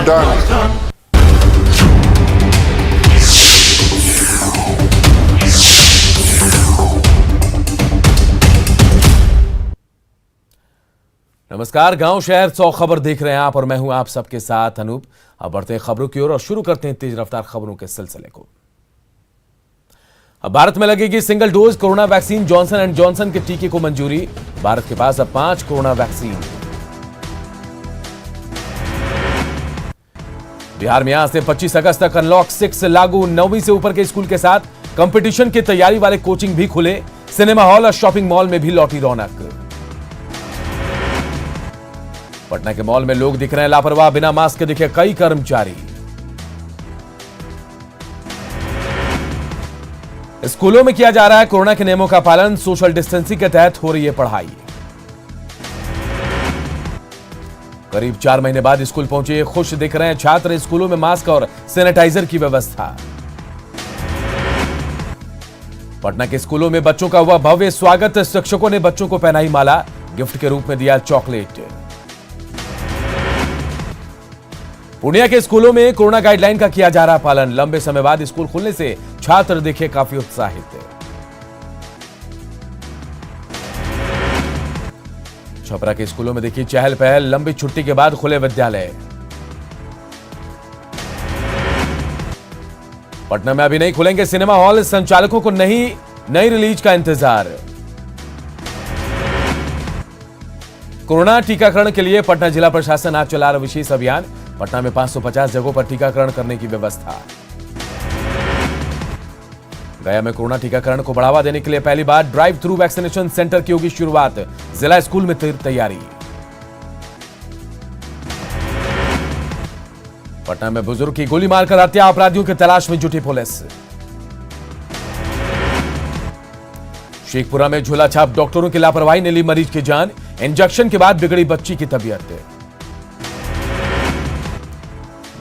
done. नमस्कार, गांव शहर 100 खबर देख रहे हैं आप और मैं हूं आप सबके साथ अनूप। अब बढ़ते हैं खबरों की ओर और शुरू करते हैं तेज रफ्तार खबरों के सिलसिले को। अब भारत में लगेगी single dose corona vaccine. Johnson and Johnson के टीके को मंजूरी। भारत के पास अब 5 कोरोना वैक्सीन। बिहार में आज से 25 अगस्त तक अनलॉक 6 लागू। 9वीं से ऊपर के स्कूल के साथ कंपटीशन की तैयारी वाले कोचिंग भी खुले। सिनेमा हॉल और शॉपिंग मॉल में भी लौटी रौनक। पटना के मॉल में लोग दिख रहे हैं लापरवाह, बिना मास्क के दिखे कई कर्मचारी। स्कूलों में किया जा रहा है कोरोना के नियमों का पालन। सोशल डिस्टेंसिंग के तहत हो रही है पढ़ाई। करीब 4 महीने बाद स्कूल पहुंचे खुश दिख रहे हैं छात्र। स्कूलों में मास्क और सैनिटाइजर की व्यवस्था। पटना के स्कूलों में बच्चों का हुआ भव्य स्वागत। शिक्षकों ने बच्चों को पहनाई माला, गिफ्ट के रूप में दिया चॉकलेट। पूर्णिया के स्कूलों में कोरोना गाइडलाइन का किया जा रहा पालन। लंबे समय बाद स्कूल खुलने से छात्र दिखे काफी उत्साहित। छपरा के स्कूलों में देखी चहल पहल। लंबी छुट्टी के बाद खुले विद्यालय। पटना में अभी नहीं खुलेंगे सिनेमा हॉल। संचालकों को नई रिलीज का इंतजार। कोरोना टीकाकरण के लिए पटना जिला प्रशासन आज चला रहा विशेष अभियान। पटना में 550 जगहों पर टीकाकरण करने की व्यवस्था। गया में कोरोना टीकाकरण को बढ़ावा देने के लिए पहली बार ड्राइव थ्रू वैक्सीनेशन सेंटर की होगी शुरुआत। जिला स्कूल में तैयारी। पटना में बुजुर्ग की गोली मारकर हत्या। अपराधियों की तलाश में जुटी पुलिस। शेखपुरा में झोला छाप डॉक्टरों की लापरवाही ने ली मरीज की जान। इंजेक्शन के बाद बिगड़ी बच्ची की तबीयत।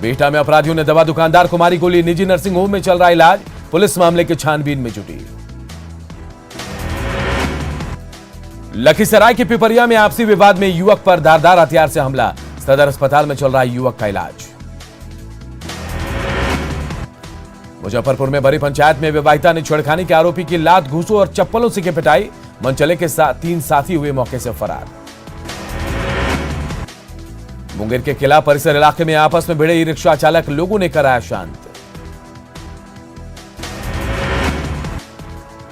बेहटा में अपराधियों ने दवा दुकानदार को मारी गोली। निजी नर्सिंग होम में चल रहा इलाज। पुलिस मामले की छानबीन में जुटी। लखीसराय के पिपरिया में आपसी विवाद में युवक पर धारदार हथियार से हमला। सदर अस्पताल में चल रहा युवक का इलाज। मुजफ्फरपुर में बड़ी पंचायत में विवाहिता ने छेड़खानी के आरोपी की लात, घूंसों और चप्पलों से की पिटाई। मनचले के 3 साथी हुए मौके से फरार। मुंगेर के किला परिसर इलाके में आपस में भिड़े ई रिक्शा चालक, लोगों ने कराया शांत।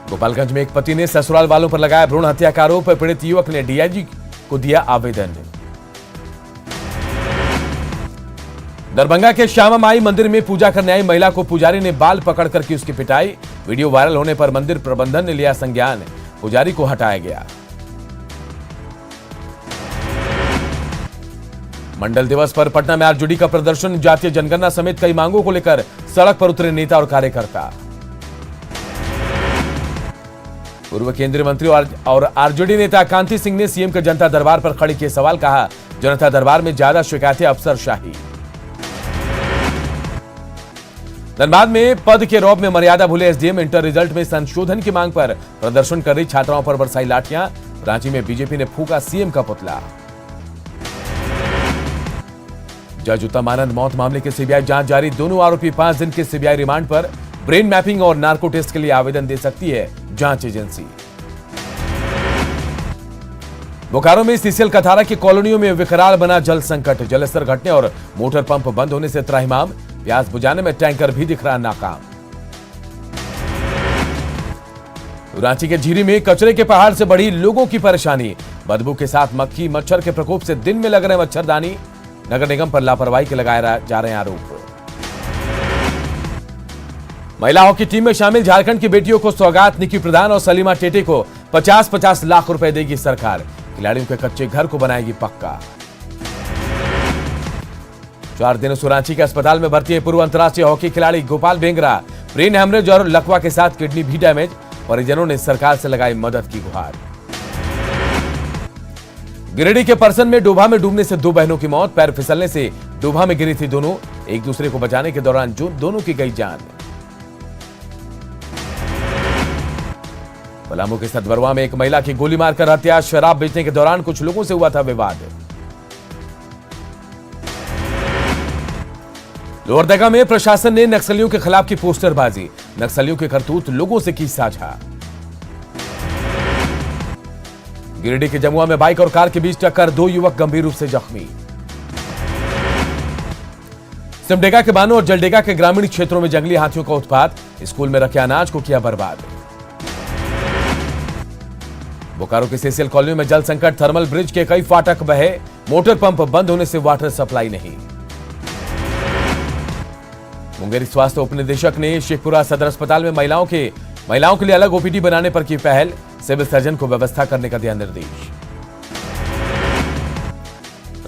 गोपालगंज में एक पति ने ससुराल वालों पर लगाया भ्रूण हत्या का आरोप। पीड़ित युवक ने डीआईजी को दिया आवेदन। दरभंगा के श्यामा माई मंदिर में पूजा करने आई महिला को पुजारी ने बाल पकड़कर की उसकी पिटाई। वीडियो वायरल होने पर मंदिर प्रबंधन ने लिया संज्ञान। पुजारी को हटाया गया। मंडल दिवस पर पटना में आरजेडी का प्रदर्शन। जातीय जनगणना समेत कई मांगों को लेकर सड़क पर उतरे नेता और कार्यकर्ता। पूर्व केंद्रीय मंत्री और आरजेडी नेता कांति सिंह ने सीएम के जनता दरबार पर खड़े किए सवाल। कहा, जनता दरबार में ज्यादा शिकायतें अफसरशाही। धनबाद में पद के रौब में मर्यादा भूले एसडीएम। इंटर रिजल्ट में संशोधन की मांग पर प्रदर्शन कर रही छात्राओं पर बरसाई लाठियां। रांची में बीजेपी ने फूंका सीएम का पुतला। जज उत्तम आनंद मौत मामले की सीबीआई जांच जारी। दोनों आरोपी 5 दिन के सीबीआई रिमांड पर। ब्रेन मैपिंग और नार्को टेस्ट के लिए आवेदन दे सकती है जांच एजेंसी। बोकारो में सीसीएल कथारा की कॉलोनियों में विकराल बना जल संकट। जलस्तर घटने और मोटर पंप बंद होने से त्राहिमाम। प्यास बुझाने में टैंकर भी दिख रहा नाकाम। रांची के झीरी में कचरे के पहाड़ से बढ़ी लोगों की परेशानी। बदबू के साथ मक्खी मच्छर के प्रकोप से दिन में लग रहे मच्छरदानी। नगर निगम पर लापरवाही के लगाए जा रहे हैं आरोप। महिला हॉकी टीम में शामिल झारखंड की बेटियों को सौगात। निकी प्रधान और सलीमा टेटे को 50-50 लाख रुपए देगी सरकार। खिलाड़ियों के कच्चे घर को बनाएगी पक्का। 4 दिनों से रांची के अस्पताल में भर्ती है पूर्व अंतर्राष्ट्रीय हॉकी खिलाड़ी गोपाल भेंगरा। ब्रेन हैमरेज और लकवा के साथ किडनी भी डैमेज। परिजनों ने सरकार से लगाई मदद की गुहार। गिरिडीह के परसन में डोभा में डूबने से 2 बहनों की मौत। पैर फिसलने से डोभा में गिरी थी दोनों। एक दूसरे को बचाने के दौरान दोनों की गई जान। पलामू के सतबरवा में एक महिला की गोली मारकर हत्या। शराब बेचने के दौरान कुछ लोगों से हुआ था विवाद। लोहरदगा में प्रशासन ने नक्सलियों के खिलाफ की पोस्टरबाजी, नक्सलियों के करतूत लोगों से की साझा। गिरिडीह के जमुआ में बाइक और कार के बीच टक्कर, 2 युवक गंभीर रूप से जख्मी। सिमडेगा के बानो और जलडेगा के ग्रामीण क्षेत्रों में जंगली हाथियों का उत्पात, स्कूल में रखे अनाज को किया बर्बाद। बोकारो के सीसीएल कॉलोनी में जल संकट, थर्मल ब्रिज के कई फाटक बहे, मोटर पंप बंद होने से वाटर सप्लाई नहीं। मुंगेरी स्वास्थ्य उपनिदेशक ने शेखपुरा सदर अस्पताल में महिलाओं के लिए अलग ओपीडी बनाने पर की पहल, सिविल सर्जन को व्यवस्था करने का दिया निर्देश।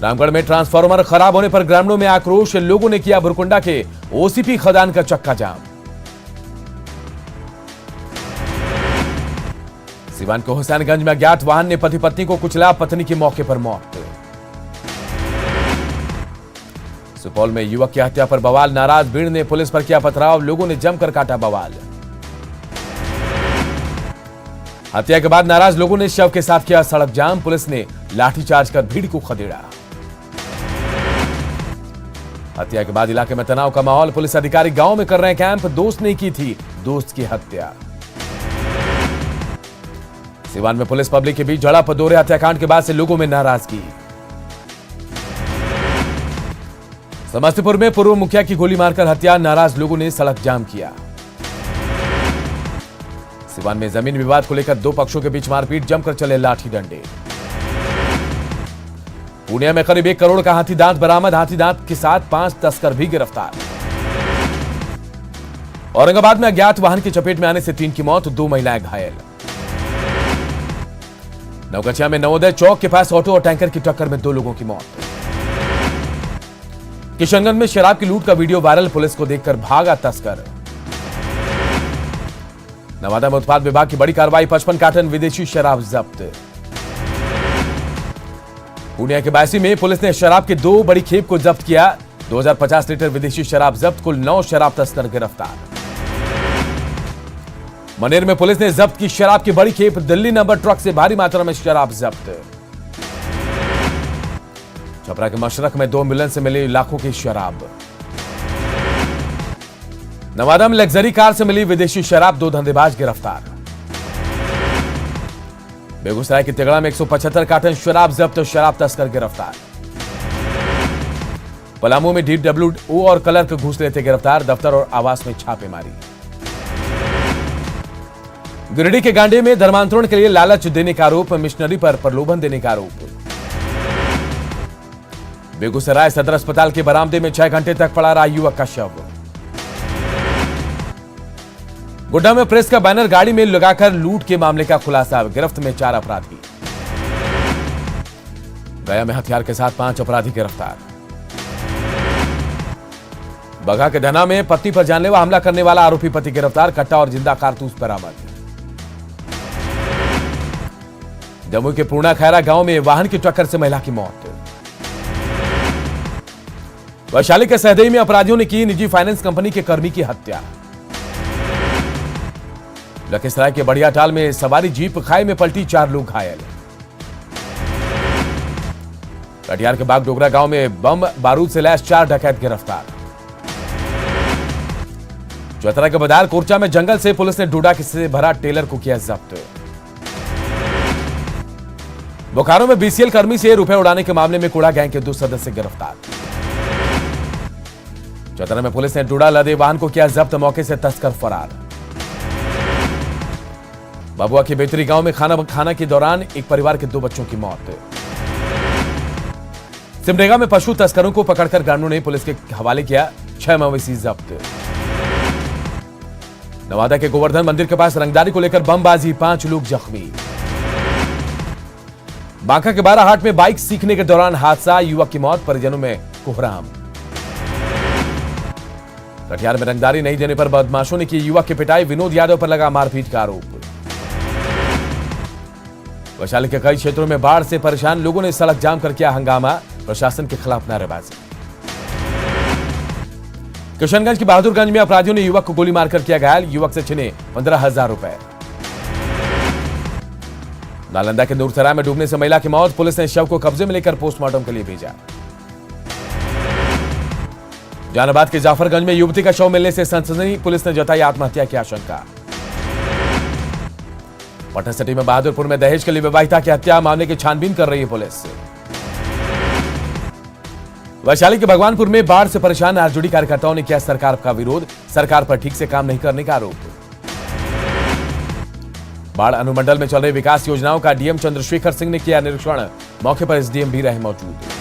रामगढ़ में ट्रांसफार्मर खराब होने पर ग्रामीणों में आक्रोश, लोगों ने किया बुरकुंडा के ओसीपी खदान का चक्का जाम। सिवान के हुसैनगंज में अज्ञात वाहन ने पति पत्नी को कुचला, पत्नी की मौके पर मौत। सुपौल में युवक की हत्या पर बवाल, नाराज भीड़ ने पुलिस पर किया पथराव, लोगों ने जमकर काटा बवाल। हत्या के बाद नाराज लोगों ने शव के साथ किया सड़क जाम, पुलिस ने लाठीचार्ज कर भीड़ को खदेड़ा। हत्या के बाद इलाके में तनाव का माहौल, पुलिस अधिकारी गांव में कर रहे हैं कैंप, दोस्त ने की थी दोस्त की हत्या। सिवान में पुलिस पब्लिक के बीच झड़प, दोहरे हत्याकांड के बाद से लोगों में नाराजगी। समस्तीपुर में पूर्व मुखिया की गोली मारकर हत्या, नाराज लोगों ने सड़क जाम किया। सिवान में जमीन विवाद को लेकर 2 पक्षों के बीच मारपीट, जमकर चले लाठी डंडे। पुणे में करीब 1 करोड़ का हाथी दांत बरामद, हाथी दांत के साथ 5 तस्कर भी गिरफ्तार। औरंगाबाद में अज्ञात वाहन की चपेट में आने से 3 की मौत, 2 महिलाएं घायल। नवगछिया में नवोदय चौक के पास ऑटो और टैंकर की टक्कर में 2 लोगों की मौत। किशनगंज में शराब की लूट का वीडियो वायरल, पुलिस को देखकर भागा तस्कर। नवादा में उत्पाद विभाग की बड़ी कार्रवाई, 55 कार्टन विदेशी शराब जब्त। पूर्णिया के बायसी में पुलिस ने शराब के 2 बड़ी खेप को जब्त किया, 2050 लीटर विदेशी शराब जब्त, कुल 9 शराब तस्कर गिरफ्तार। मनेर में पुलिस ने जब्त की शराब की बड़ी खेप, दिल्ली नंबर ट्रक से भारी मात्रा में शराब जब्त। छपरा के मशरक में 2 एम्बुलेंस से मिली लाखों की शराब। नवादा में लग्जरी कार से मिली विदेशी शराब, 2 धंधेबाज गिरफ्तार। बेगूसराय के तिगड़ा में 175 कार्टन शराब जब्त, शराब तस्कर गिरफ्तार। पलामू में DWO और क्लर्क घूस लेते गिरफ्तार, दफ्तर और आवास में छापेमारी। गिरिडीह के गांडे में धर्मांतरण के लिए लालच देने का आरोप, मिशनरी पर प्रलोभन देने का आरोप। बेगूसराय सदर अस्पताल के बरामदे में 6 घंटे तक पड़ा रहा युवक का शव। गोड्डा में प्रेस का बैनर गाड़ी में लगाकर लूट के मामले का खुलासा, गिरफ्त में 4 अपराधी। गया में हथियार के साथ 5 अपराधी गिरफ्तार। बघा के धना में पत्नी पर जानलेवा हमला करने वाला आरोपी पति गिरफ्तार, कट्टा और जिंदा कारतूस बरामद। जम्मू के पूर्णा खैरा गांव में वाहन की टक्कर से महिला की मौत। वैशाली के सहदेई में अपराधियों ने की निजी फाइनेंस कंपनी के कर्मी की हत्या। लखीसराय के बढ़ियाटाल में सवारी जीप खाई में पलटी, 4 लोग घायल। कटिहार के बागडोगरा गांव में बम बारूद से लैस 4 डकैत गिरफ्तार। चौतरा के बदार कोरचा में जंगल से पुलिस ने डोडा से भरा टेलर को किया जब्त। बोकारो में बीसीएल कर्मी से रुपए उड़ाने के मामले में कोड़ा गैंग के 2 सदस्य गिरफ्तार। चौतरा में पुलिस ने डोडा लदे वाहन को किया जब्त, मौके से तस्कर फरार। बाबुआ के बेतरी गांव में खाना के दौरान एक परिवार के 2 बच्चों की मौत। सिमडेगा में पशु तस्करों को पकड़कर ग्रामीणों ने पुलिस के हवाले किया, 6 मवेशी जब्त। नवादा के गोवर्धन मंदिर के पास रंगदारी को लेकर बमबाजी, 5 लोग जख्मी। बांका के बाराहाट में बाइक सीखने के दौरान हादसा, युवक की मौत, परिजनों में कोहराम। कटिहार में रंगदारी नहीं देने पर बदमाशों ने की युवक की पिटाई, विनोद यादव पर लगा मारपीट का आरोप। वैशाली के कई क्षेत्रों में बाढ़ से परेशान लोगों ने सड़क जाम कर किया हंगामा, प्रशासन के खिलाफ नारेबाजी। किशनगंज के बहादुरगंज में अपराधियों ने युवक को गोली मारकर किया घायल, युवक से छिने 15,000 रुपए। नालंदा के नूरसराय में डूबने से महिला की मौत, पुलिस ने शव को कब्जे में लेकर पोस्टमार्टम के लिए भेजा। जहानाबाद के जाफरगंज में युवती का शव मिलने से सनसनी, पुलिस ने जताई आत्महत्या की आशंका। पटना सिटी में बहादुरपुर में दहेज के लिए विवाहिता की हत्या मामले की छानबीन कर रही है पुलिस। वैशाली के भगवानपुर में बाढ़ से परेशान आरजेडी कार्यकर्ताओं ने किया सरकार का विरोध, सरकार पर ठीक से काम नहीं करने का आरोप। बाढ़ अनुमंडल में चल रही विकास योजनाओं का डीएम चंद्रशेखर सिंह ने किया निरीक्षण, मौके पर एसडीएम भी रहे मौजूद।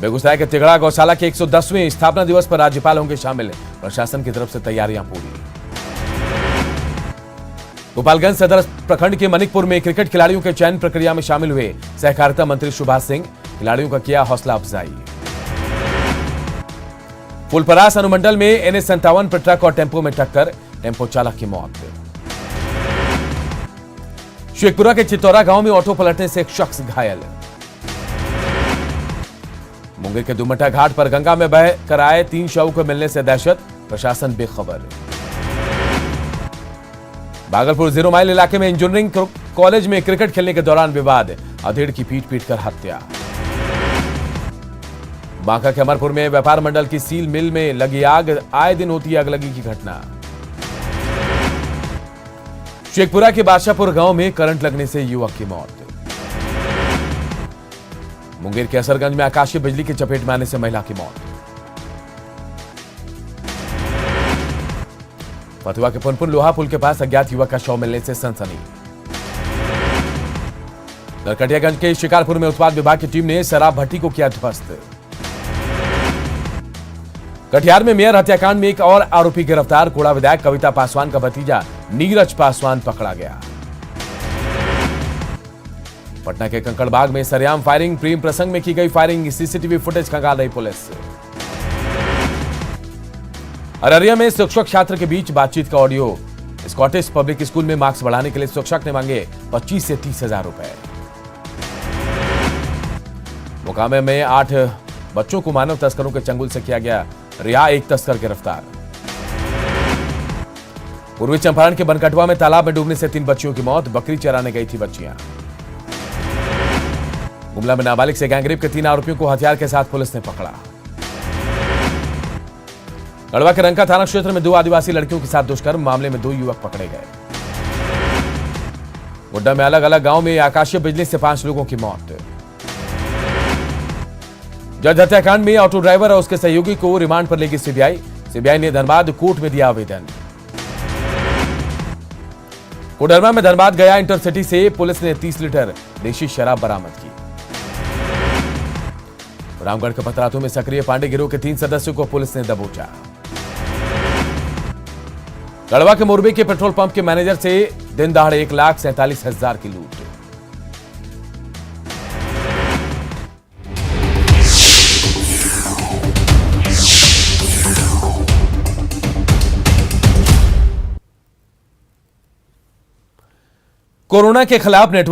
बेगूसराय के तिगड़ा गौशाला के 110वें स्थापना दिवस पर राज्यपाल होंगे शामिल, प्रशासन की तरफ से तैयारियां पूरी। गोपालगंज सदर प्रखंड के मनिकपुर में क्रिकेट खिलाड़ियों के चयन प्रक्रिया में शामिल हुए सहकारिता मंत्री सुभाष सिंह, खिलाड़ियों का किया हौसला अफजाई। फुलपरास अनुमंडल में NH57 पर ट्रक और टेम्पो में टक्कर, टेम्पो चालक की मौत। शेखपुरा के चितौरा गांव में ऑटो पलटने से एक शख्स घायल। मुंगेर के दुमट्टा घाट पर गंगा में बह कर आए 3 शव को मिलने से दहशत, प्रशासन बेखबर। भागलपुर 0 माइल इलाके में इंजीनियरिंग कॉलेज में क्रिकेट खेलने के दौरान विवाद, अधेड़ की पीट कर हत्या। बांका के अमरपुर में व्यापार मंडल की सील मिल में लगी आग, आए दिन होती है अगलगी की घटना। शेखपुरा के बादशाहपुर गांव में करंट लगने से युवक की मौत। मुंगेर के असरगंज में आकाशीय बिजली की चपेट में आने से महिला की मौत। फतुहा के पुनपुन लोहा पुल के पास अज्ञात युवक का शव मिलने से सनसनी। नरकटियागंज के शिकारपुर में उत्पाद विभाग की टीम ने शराब भट्टी को किया ध्वस्त। कटिहार में मेयर हत्याकांड में एक और आरोपी गिरफ्तार, कोड़ा विधायक कविता पासवान का भतीजा नीरज पासवान पकड़ा गया। पटना के कंकड़बाग में सरेआम फायरिंग, प्रेम प्रसंग में की गई फायरिंग, सीसीटीवी फुटेज खंगाल रही पुलिस। अररिया में शिक्षक छात्र के बीच बातचीत का ऑडियो, स्कॉटिश पब्लिक स्कूल में मार्क्स बढ़ाने के लिए शिक्षक ने मांगे 25 से 30 हजार रुपए। मोकामा में 8 बच्चों को मानव तस्करों के चंगुल से किया गया रिहा, एक तस्कर गिरफ्तार। पूर्वी चंपारण के बनकटवा में तालाब में डूबने से 3 बच्चियों की मौत, बकरी चराने गई थी बच्चियां। गुमला में नाबालिग से गैंगरेप के 3 आरोपियों को हथियार के साथ पुलिस ने पकड़ा। गढ़वा के रंका थाना क्षेत्र में 2 आदिवासी लड़कियों के साथ दुष्कर्म मामले में 2 युवक पकड़े गए। गोड्डा में अलग अलग गांव में आकाशीय बिजली से 5 लोगों की मौत। जज हत्याकांड में ऑटो ड्राइवर और उसके सहयोगी को रिमांड पर लेगी सीबीआई, सीबीआई ने धनबाद कोर्ट में दिया आवेदन। कोडरमा में धनबाद गया इंटरसिटी से पुलिस ने 30 लीटर देशी शराब बरामद की। रामगढ़ के पतरातू में सक्रिय पांडे गिरोह के 3 सदस्यों को पुलिस ने दबोचा। गढ़वा के मोरबी के पेट्रोल पंप के मैनेजर से दिन दहाड़े 1,47,000 की लूट। कोरोना के खिलाफ नेटवर्क